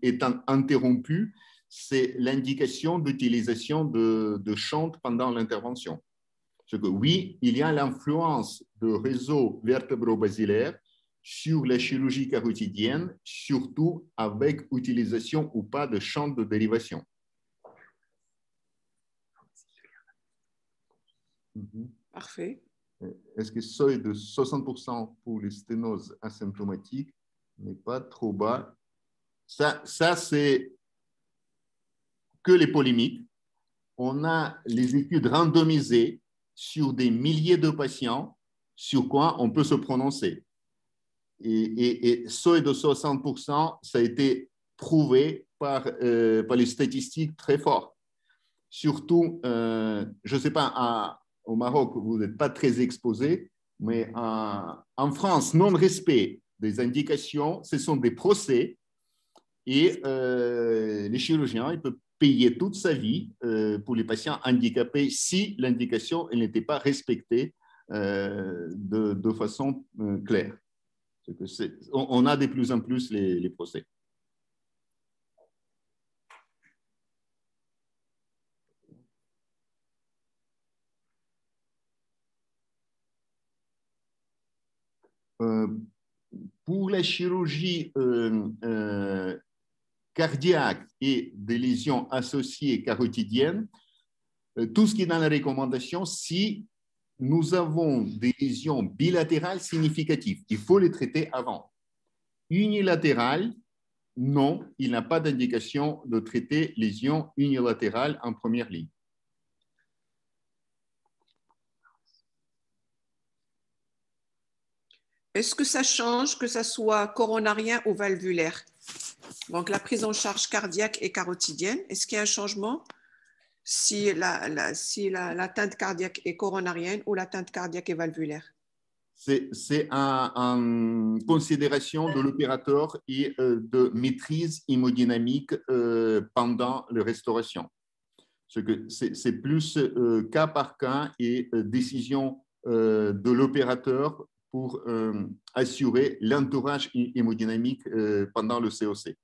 interrompu, c'est l'indication d'utilisation de shunt pendant l'intervention. Parce que oui, il y a l'influence de réseau vertébro-basilaire sur la chirurgie carotidienne, surtout avec utilisation ou pas de shunt de dérivation. Parfait. Est-ce que seuil de 60% pour les sténoses asymptomatiques n'est pas trop bas? Ça c'est que les polémiques. On a les études randomisées sur des milliers de patients, sur quoi on peut se prononcer. Et seuil de 60%, ça a été prouvé par les statistiques très fortes. Surtout, je ne sais pas, au Maroc, vous n'êtes pas très exposé, mais en France, non-respect des indications, ce sont des procès et les chirurgiens, ils peuvent payer toute sa vie pour les patients handicapés si l'indication n'était pas respectée de façon claire. On a de plus en plus les procès. Pour la chirurgie cardiaque et des lésions associées carotidiennes, tout ce qui est dans la recommandation, si nous avons des lésions bilatérales significatives, il faut les traiter avant. Unilatérales, non, il n'a pas d'indication de traiter lésions unilatérales en première ligne. Est-ce que ça change que ça soit coronarien ou valvulaire? Donc, la prise en charge cardiaque et carotidienne, est-ce qu'il y a un changement si l'atteinte cardiaque est coronarienne ou l'atteinte cardiaque est valvulaire? C'est en considération de l'opérateur et de maîtrise hémodynamique pendant la restauration. C'est plus cas par cas et décision de l'opérateur pour assurer l'entourage hémodynamique pendant le COC.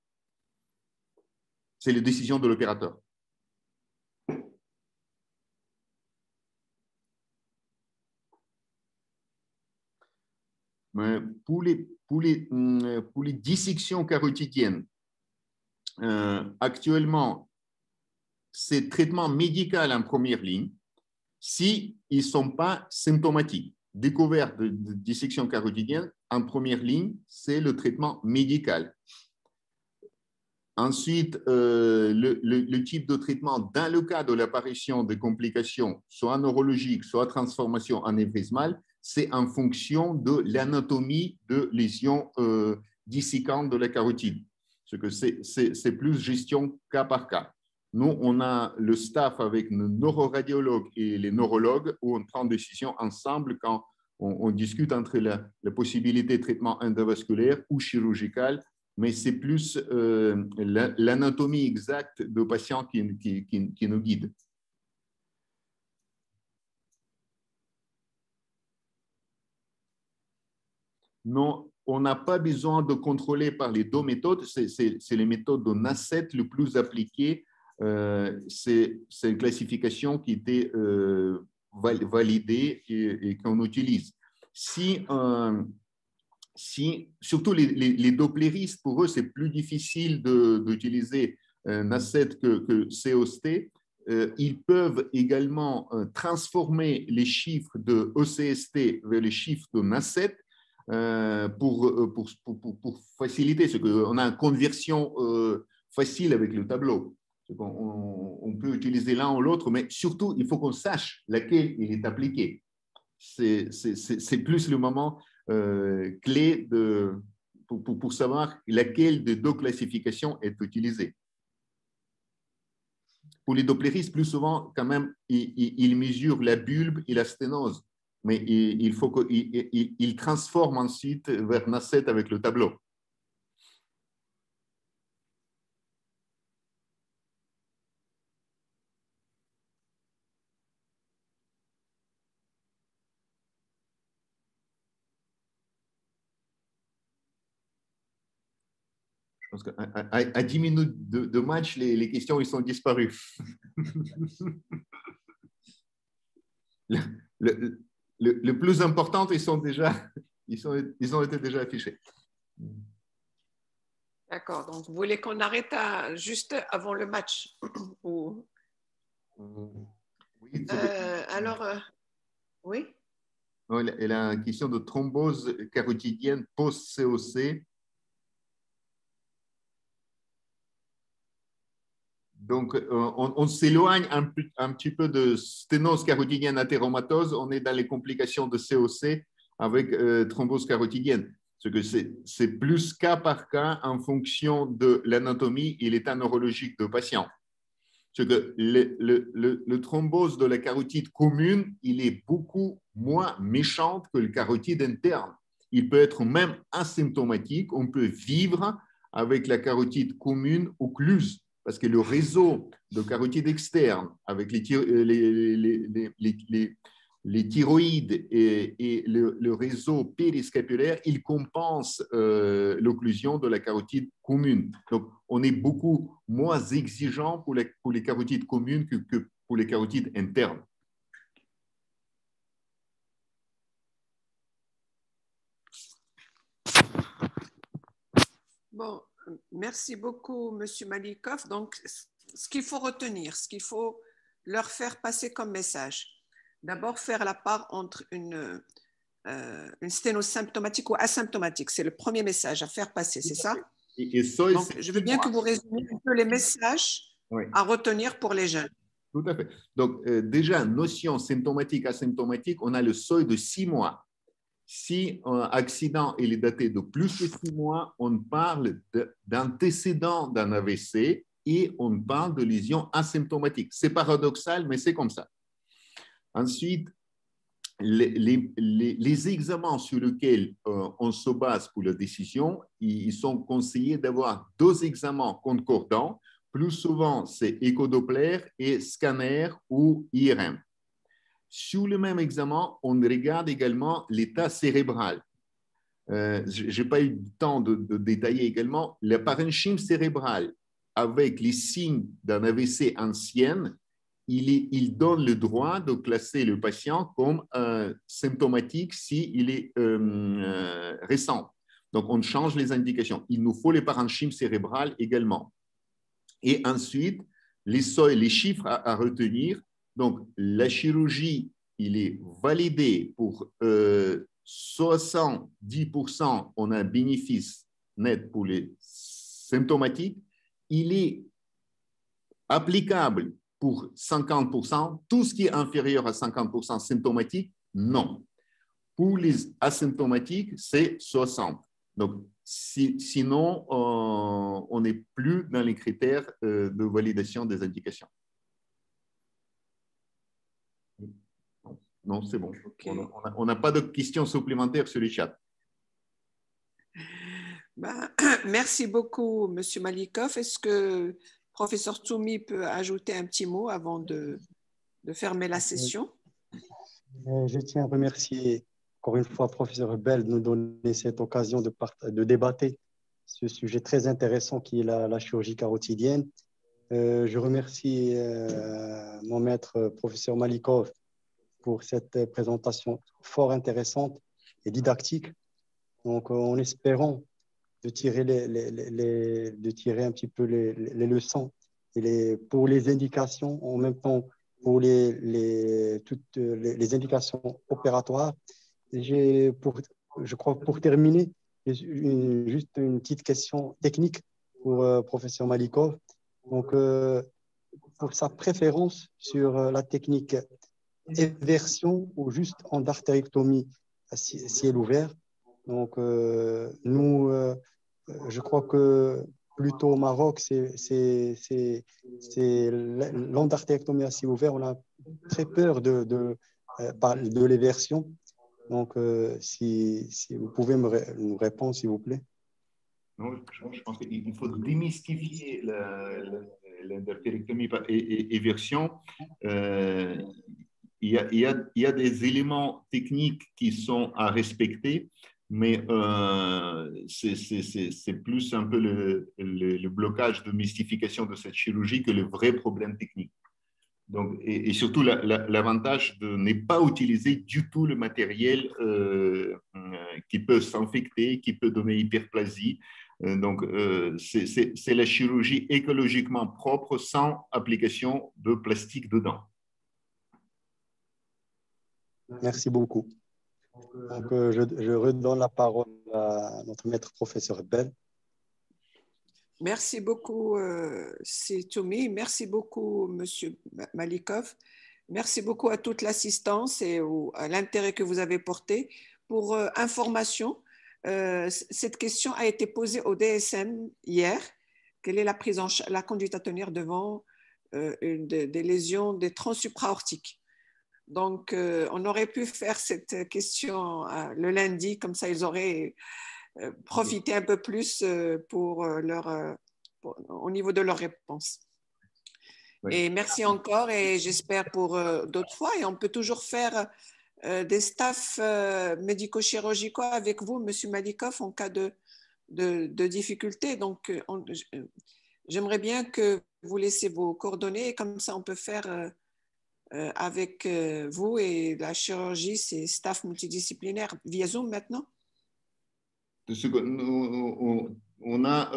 C'est la décision de l'opérateur. Pour les dissections carotidiennes, actuellement, c'est traitement médical en première ligne s'ils ne sont pas symptomatiques. découverte de dissection carotidienne, en première ligne, c'est le traitement médical. Ensuite, le type de traitement, dans le cas de l'apparition de complications, soit neurologiques, soit transformation anévrismale, c'est en fonction de l'anatomie de lésions disséquantes de la carotide. Ce que c'est plus gestion cas par cas. Nous, on a le staff avec nos neuroradiologues et les neurologues où on prend des décisions ensemble quand on discute entre la possibilité de traitement endovasculaire ou chirurgical, mais c'est plus l'anatomie exacte du patient qui nous guide. Non, on n'a pas besoin de contrôler par les deux méthodes. C'est les méthodes de NACET le plus appliquées. C'est une classification qui était validée et qu'on utilise. Surtout les doppléristes, pour eux, c'est plus difficile d'utiliser NACET que COST. Ils peuvent également transformer les chiffres de ECST vers les chiffres de NACET pour faciliter ce qu'on a une conversion facile avec le tableau. On peut utiliser l'un ou l'autre, mais surtout, il faut qu'on sache laquelle il est appliqué. C'est plus le moment clé pour savoir laquelle des deux classifications est utilisée. Pour les doppléristes, plus souvent, quand même, ils mesurent la bulbe et la sténose, mais il faut qu'ils transforment ensuite vers NACET avec le tableau. Je pense qu'à 10 minutes de match, les questions ils sont disparues. Le plus important, ils ont été déjà affichés. D'accord. Donc, vous voulez qu'on arrête juste avant le match ou... Oui. Oui. Et la question de thrombose carotidienne post-COC. Donc, on s'éloigne un petit peu de sténose carotidienne athéromatose. On est dans les complications de COC avec thrombose carotidienne. Ce que c'est plus cas par cas en fonction de l'anatomie et l'état neurologique du patient. Ce que le thrombose de la carotide commune, il est beaucoup moins méchant que le carotide interne. Il peut être même asymptomatique. On peut vivre avec la carotide commune occluse. Parce que le réseau de carotide externe avec les thyroïdes et le réseau périscapulaire, il compense l'occlusion de la carotide commune. Donc, on est beaucoup moins exigeant pour les carotides communes que pour les carotides internes. Bon. Merci beaucoup, Monsieur Malikov. Donc, ce qu'il faut retenir, ce qu'il faut leur faire passer comme message, d'abord faire la part entre une sténose symptomatique ou asymptomatique. C'est le premier message à faire passer, c'est ça? Donc, je veux bien que vous résumiez un peu les messages à retenir pour les jeunes. Tout à fait. Donc, déjà, notion symptomatique, asymptomatique, on a le seuil de 6 mois. Si un accident est daté de plus de 6 mois, on parle d'antécédent d'un AVC et on parle de lésion asymptomatique. C'est paradoxal, mais c'est comme ça. Ensuite, les examens sur lesquels on se base pour la décision, ils sont conseillés d'avoir 2 examens concordants. Plus souvent, c'est échodoppler et scanner ou IRM. Sur le même examen, on regarde également l'état cérébral. Je n'ai pas eu le temps de détailler également. Le parenchyme cérébral, avec les signes d'un AVC ancien, il donne le droit de classer le patient comme symptomatique s'il est récent. Donc, on change les indications. Il nous faut les parenchymes cérébral également. Et ensuite, les chiffres à retenir. Donc, la chirurgie il est validé pour 70%, on a un bénéfice net pour les symptomatiques, il est applicable pour 50%, tout ce qui est inférieur à 50% symptomatique, non. Pour les asymptomatiques, c'est 60%. Donc, sinon, on n'est plus dans les critères de validation des indications. Non, c'est bon. Okay. On n'a pas de questions supplémentaires sur le chat. Ben, merci beaucoup, M. Malikov. Est-ce que professeur Toumi peut ajouter un petit mot avant de fermer la session? Je tiens à remercier encore une fois professeur Bell de nous donner cette occasion de débattre ce sujet très intéressant qui est la chirurgie carotidienne. Je remercie mon maître professeur Malikov pour cette présentation fort intéressante et didactique. Donc, en espérant de tirer un petit peu les leçons pour les indications, en même temps pour toutes les indications opératoires. Je crois pour terminer, juste une petite question technique pour professeur Malikov. Donc, pour sa préférence sur la technique éversion ou juste en artériectomie à ciel ouvert. Donc, nous, je crois que plutôt au Maroc, c'est l'endartérectomie à ciel ouvert. On a très peur de l'éversion. Donc, si vous pouvez nous répondre, s'il vous plaît. Non, je pense qu'il faut démystifier l'endartérectomie par éversion. Il y a des éléments techniques qui sont à respecter, mais c'est plus un peu le blocage de mystification de cette chirurgie que le vrai problème technique. Donc, et surtout, l'avantage de ne pas utiliser du tout le matériel qui peut s'infecter, qui peut donner hyperplasie. Donc, c'est la chirurgie écologiquement propre sans application de plastique dedans. Merci beaucoup. Donc, je redonne la parole à notre maître professeur Bell. Merci beaucoup, c'est Toumi. Merci beaucoup, Monsieur Malikov. Merci beaucoup à toute l'assistance et à l'intérêt que vous avez porté. Pour information, cette question a été posée au DSM hier. Quelle est la conduite à tenir devant des lésions des troncs supraortiques? Donc, on aurait pu faire cette question le lundi, comme ça ils auraient profité un peu plus au niveau de leurs réponses. Oui. Et merci encore et j'espère pour d'autres fois. Et on peut toujours faire des staffs médico-chirurgicaux avec vous, M. Malikov, en cas de difficulté. Donc, j'aimerais bien que vous laissiez vos coordonnées et comme ça, on peut faire avec vous et la chirurgie, c'est staff multidisciplinaire via Zoom maintenant. On a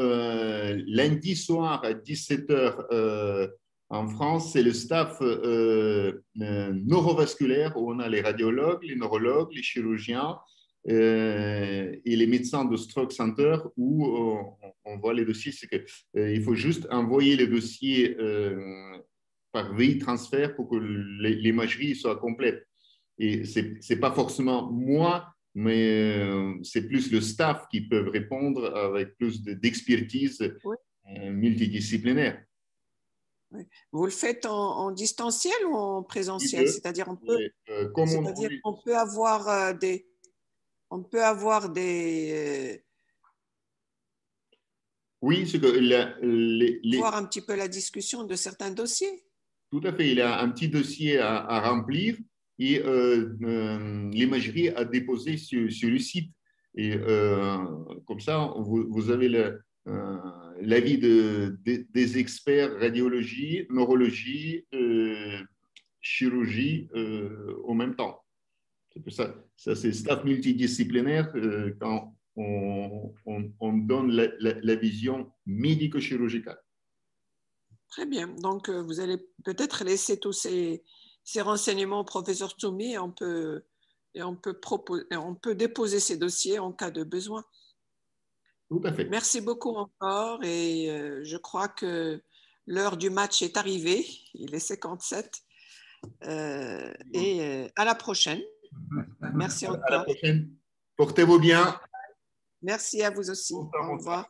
lundi soir à 17h en France, c'est le staff neurovasculaire où on a les radiologues, les neurologues, les chirurgiens et les médecins de Stroke Center où on voit les dossiers. C'est qu'il faut juste envoyer les dossiers par VI transfert pour que l'imagerie soit complète. Et ce n'est pas forcément moi, mais c'est plus le staff qui peut répondre avec plus d'expertise oui. Multidisciplinaire. Oui. Vous le faites en distanciel ou en présentiel? C'est-à-dire on peut avoir des... Oui, c'est que voir un petit peu la discussion de certains dossiers. Tout à fait. Il y a un petit dossier à remplir et l'imagerie à déposer sur le site. Et comme ça, vous avez l'avis des experts radiologie, neurologie, chirurgie en même temps. Ça c'est staff multidisciplinaire quand on donne la vision médico-chirurgicale. Très bien. Donc, vous allez peut-être laisser tous ces renseignements au professeur Toumi et on peut déposer ces dossiers en cas de besoin. Tout à fait. Merci beaucoup encore et je crois que l'heure du match est arrivée. Il est 57. Et à la prochaine. Merci encore. À la prochaine. Portez-vous bien. Merci à vous aussi. Au revoir.